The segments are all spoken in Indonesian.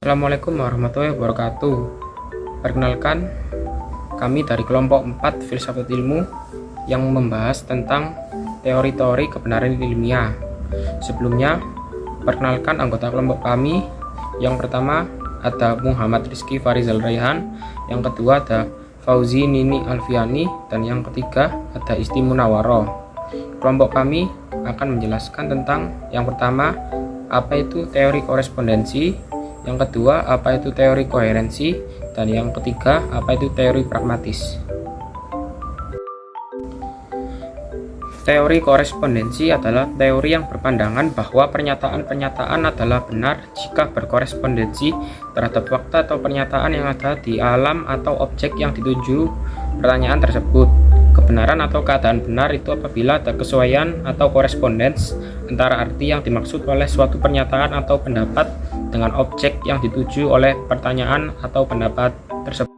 Assalamualaikum warahmatullahi wabarakatuh. Perkenalkan, kami dari kelompok 4 Filsafat Ilmu yang membahas tentang teori-teori kebenaran ilmiah. Sebelumnya, perkenalkan anggota kelompok kami. Yang pertama ada Muhammad Rizky Farizal Raihan, yang kedua ada Fauzi Nini Alfiani, dan yang ketiga ada Isti Munawaroh. Kelompok kami akan menjelaskan tentang yang pertama, apa itu teori korespondensi, yang kedua, apa itu teori koherensi, dan yang ketiga, apa itu teori pragmatis. Teori korespondensi adalah teori yang berpandangan bahwa pernyataan-pernyataan adalah benar jika berkorespondensi terhadap fakta atau pernyataan yang ada di alam atau objek yang dituju pertanyaan tersebut. Kebenaran atau keadaan benar itu apabila ada kesesuaian atau korespondens antara arti yang dimaksud oleh suatu pernyataan atau pendapat dengan objek yang dituju oleh pertanyaan atau pendapat tersebut.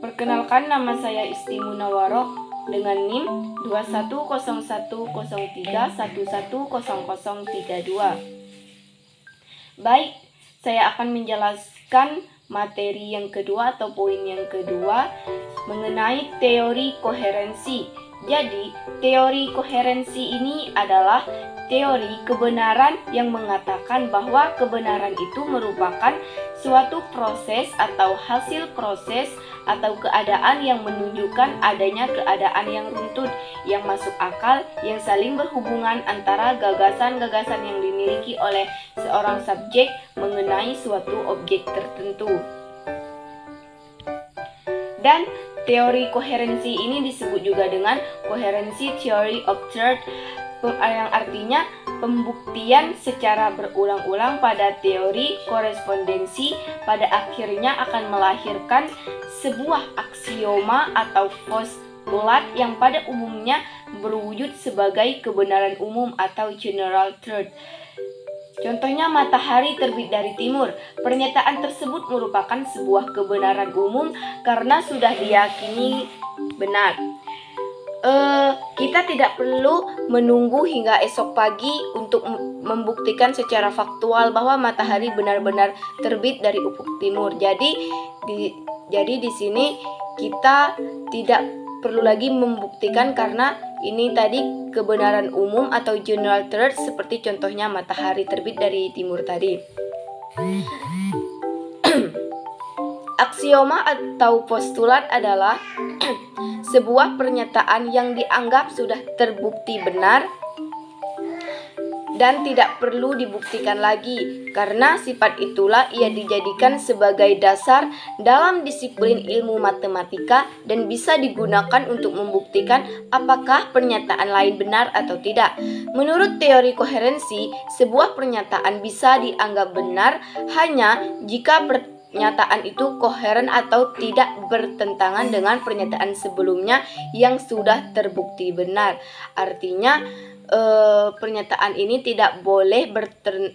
Perkenalkan, nama saya Isti Munawaroh dengan NIM 210103110032. Baik, saya akan menjelaskan materi yang kedua atau poin yang kedua mengenai teori koherensi. Jadi, teori koherensi ini adalah teori kebenaran yang mengatakan bahwa kebenaran itu merupakan suatu proses atau hasil proses atau keadaan yang menunjukkan adanya keadaan yang runtut, yang masuk akal, yang saling berhubungan antara gagasan-gagasan yang dimiliki oleh seorang subjek mengenai suatu objek tertentu. Dan teori koherensi ini disebut juga dengan coherency theory of truth, yang artinya pembuktian secara berulang-ulang pada teori korespondensi pada akhirnya akan melahirkan sebuah aksioma atau postulat yang pada umumnya berwujud sebagai kebenaran umum atau general truth. Contohnya, matahari terbit dari timur. Pernyataan tersebut merupakan sebuah kebenaran umum karena sudah diyakini benar. Kita tidak perlu menunggu hingga esok pagi untuk membuktikan secara faktual bahwa matahari benar-benar terbit dari ufuk timur. Jadi di sini kita tidak perlu lagi membuktikan karena ini tadi kebenaran umum atau general truth, seperti contohnya matahari terbit dari timur tadi. Aksioma atau postulat adalah sebuah pernyataan yang dianggap sudah terbukti benar dan tidak perlu dibuktikan lagi. Karena sifat itulah ia dijadikan sebagai dasar dalam disiplin ilmu matematika dan bisa digunakan untuk membuktikan apakah pernyataan lain benar atau tidak. Menurut teori koherensi, sebuah pernyataan bisa dianggap benar hanya jika pernyataan itu koheren atau tidak bertentangan dengan pernyataan sebelumnya yang sudah terbukti benar. Artinya pernyataan ini tidak boleh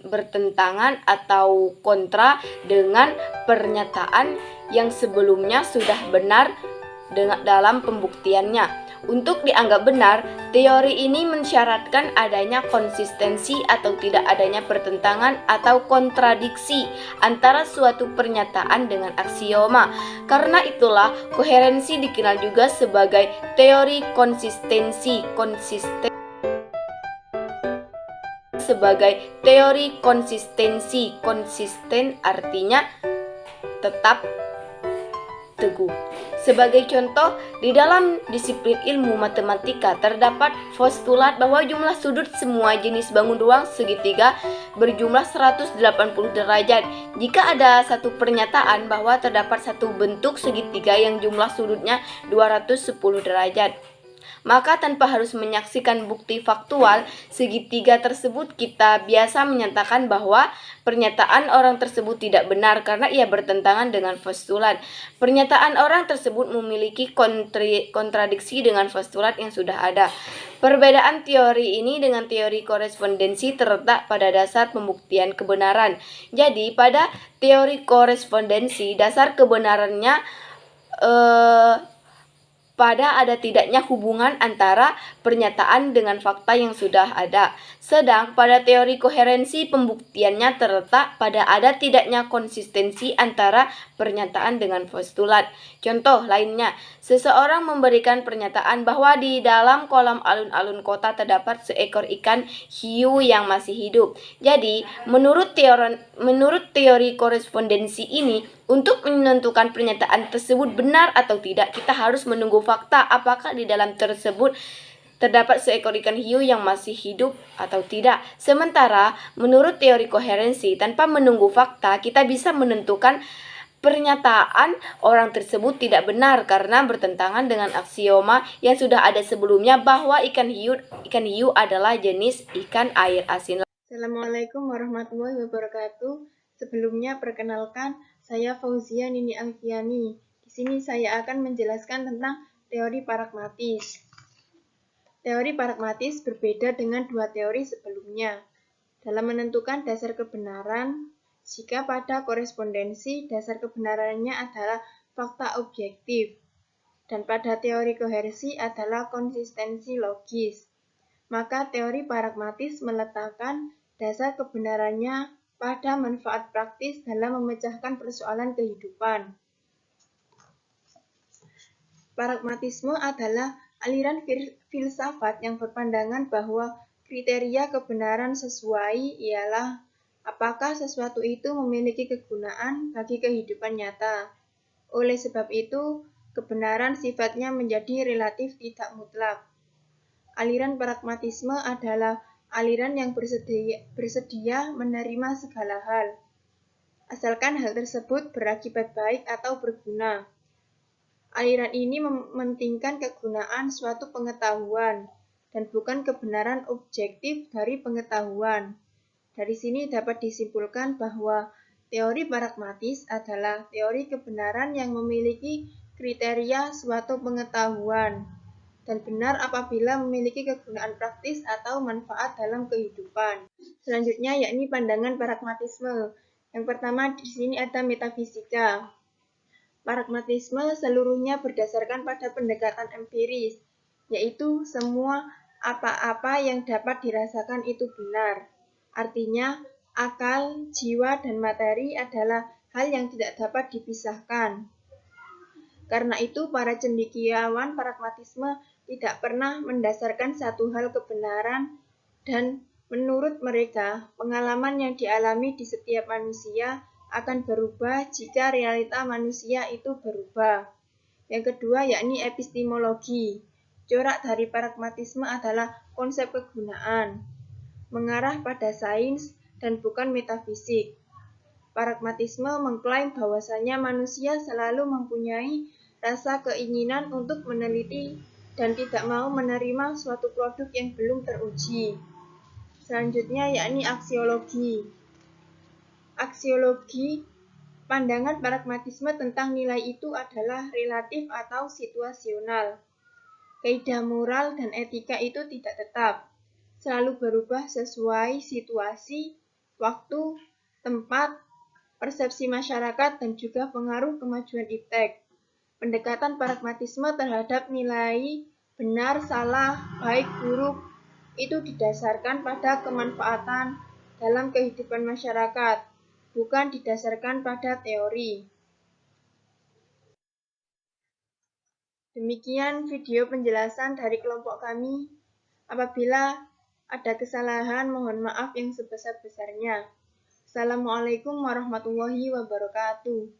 bertentangan atau kontra dengan pernyataan yang sebelumnya sudah benar dalam pembuktiannya. Untuk dianggap benar, teori ini mensyaratkan adanya konsistensi atau tidak adanya pertentangan atau kontradiksi antara suatu pernyataan dengan aksioma. Karena itulah koherensi dikenal juga sebagai teori konsistensi. Sebagai teori konsistensi. Konsisten artinya tetap teguh. Sebagai contoh, di dalam disiplin ilmu matematika terdapat postulat bahwa jumlah sudut semua jenis bangun ruang segitiga berjumlah 180 derajat. Jika ada satu pernyataan bahwa terdapat satu bentuk segitiga yang jumlah sudutnya 210 derajat, maka tanpa harus menyaksikan bukti faktual segitiga tersebut, kita biasa menyatakan bahwa pernyataan orang tersebut tidak benar karena ia bertentangan dengan postulat. Pernyataan orang tersebut memiliki kontradiksi dengan postulat yang sudah ada. Perbedaan teori ini dengan teori korespondensi terletak pada dasar pembuktian kebenaran. Jadi pada teori korespondensi, dasar kebenarannya pada ada tidaknya hubungan antara pernyataan dengan fakta yang sudah ada. Sedang pada teori koherensi pembuktiannya terletak pada ada tidaknya konsistensi antara pernyataan dengan postulat. Contoh lainnya, seseorang memberikan pernyataan bahwa di dalam kolam alun-alun kota terdapat seekor ikan hiu yang masih hidup. Jadi, menurut teori korespondensi ini, untuk menentukan pernyataan tersebut benar atau tidak, kita harus menunggu fakta apakah di dalam tersebut terdapat seekor ikan hiu yang masih hidup atau tidak. Sementara, menurut teori koherensi, tanpa menunggu fakta, kita bisa menentukan pernyataan orang tersebut tidak benar karena bertentangan dengan aksioma yang sudah ada sebelumnya bahwa ikan hiu adalah jenis ikan air asin. Assalamualaikum warahmatullahi wabarakatuh. Sebelumnya perkenalkan, saya Fauzia Nini Alfiani. Di sini saya akan menjelaskan tentang teori pragmatis. Teori pragmatis berbeda dengan dua teori sebelumnya. Dalam menentukan dasar kebenaran, jika pada korespondensi dasar kebenarannya adalah fakta objektif, dan pada teori koherensi adalah konsistensi logis, maka teori pragmatis meletakkan dasar kebenarannya pada manfaat praktis dalam memecahkan persoalan kehidupan. Pragmatisme adalah aliran filsafat yang berpandangan bahwa kriteria kebenaran sesuai ialah apakah sesuatu itu memiliki kegunaan bagi kehidupan nyata. Oleh sebab itu, kebenaran sifatnya menjadi relatif tidak mutlak. Aliran pragmatisme adalah aliran yang bersedia menerima segala hal, asalkan hal tersebut berakibat baik atau berguna. Aliran ini mementingkan kegunaan suatu pengetahuan dan bukan kebenaran objektif dari pengetahuan. Dari sini dapat disimpulkan bahwa teori pragmatis adalah teori kebenaran yang memiliki kriteria suatu pengetahuan dan benar apabila memiliki kegunaan praktis atau manfaat dalam kehidupan. Selanjutnya yakni pandangan pragmatisme. Yang pertama di sini ada metafisika. Pragmatisme seluruhnya berdasarkan pada pendekatan empiris, yaitu semua apa-apa yang dapat dirasakan itu benar. Artinya, akal, jiwa, dan materi adalah hal yang tidak dapat dipisahkan. Karena itu, para cendekiawan pragmatisme tidak pernah mendasarkan satu hal kebenaran dan menurut mereka, pengalaman yang dialami di setiap manusia akan berubah jika realita manusia itu berubah. Yang kedua yakni epistemologi. Corak dari pragmatisme adalah konsep kegunaan, mengarah pada sains dan bukan metafisik. Pragmatisme mengklaim bahwasanya manusia selalu mempunyai rasa keinginan untuk meneliti dan tidak mau menerima suatu produk yang belum teruji. Selanjutnya yakni aksiologi. Aksiologi, pandangan pragmatisme tentang nilai itu adalah relatif atau situasional. Kaidah moral dan etika itu tidak tetap, selalu berubah sesuai situasi, waktu, tempat, persepsi masyarakat, dan juga pengaruh kemajuan iptek. Pendekatan pragmatisme terhadap nilai benar, salah, baik, buruk itu didasarkan pada kemanfaatan dalam kehidupan masyarakat, bukan didasarkan pada teori. Demikian video penjelasan dari kelompok kami. Apabila ada kesalahan, mohon maaf yang sebesar-besarnya. Assalamualaikum warahmatullahi wabarakatuh.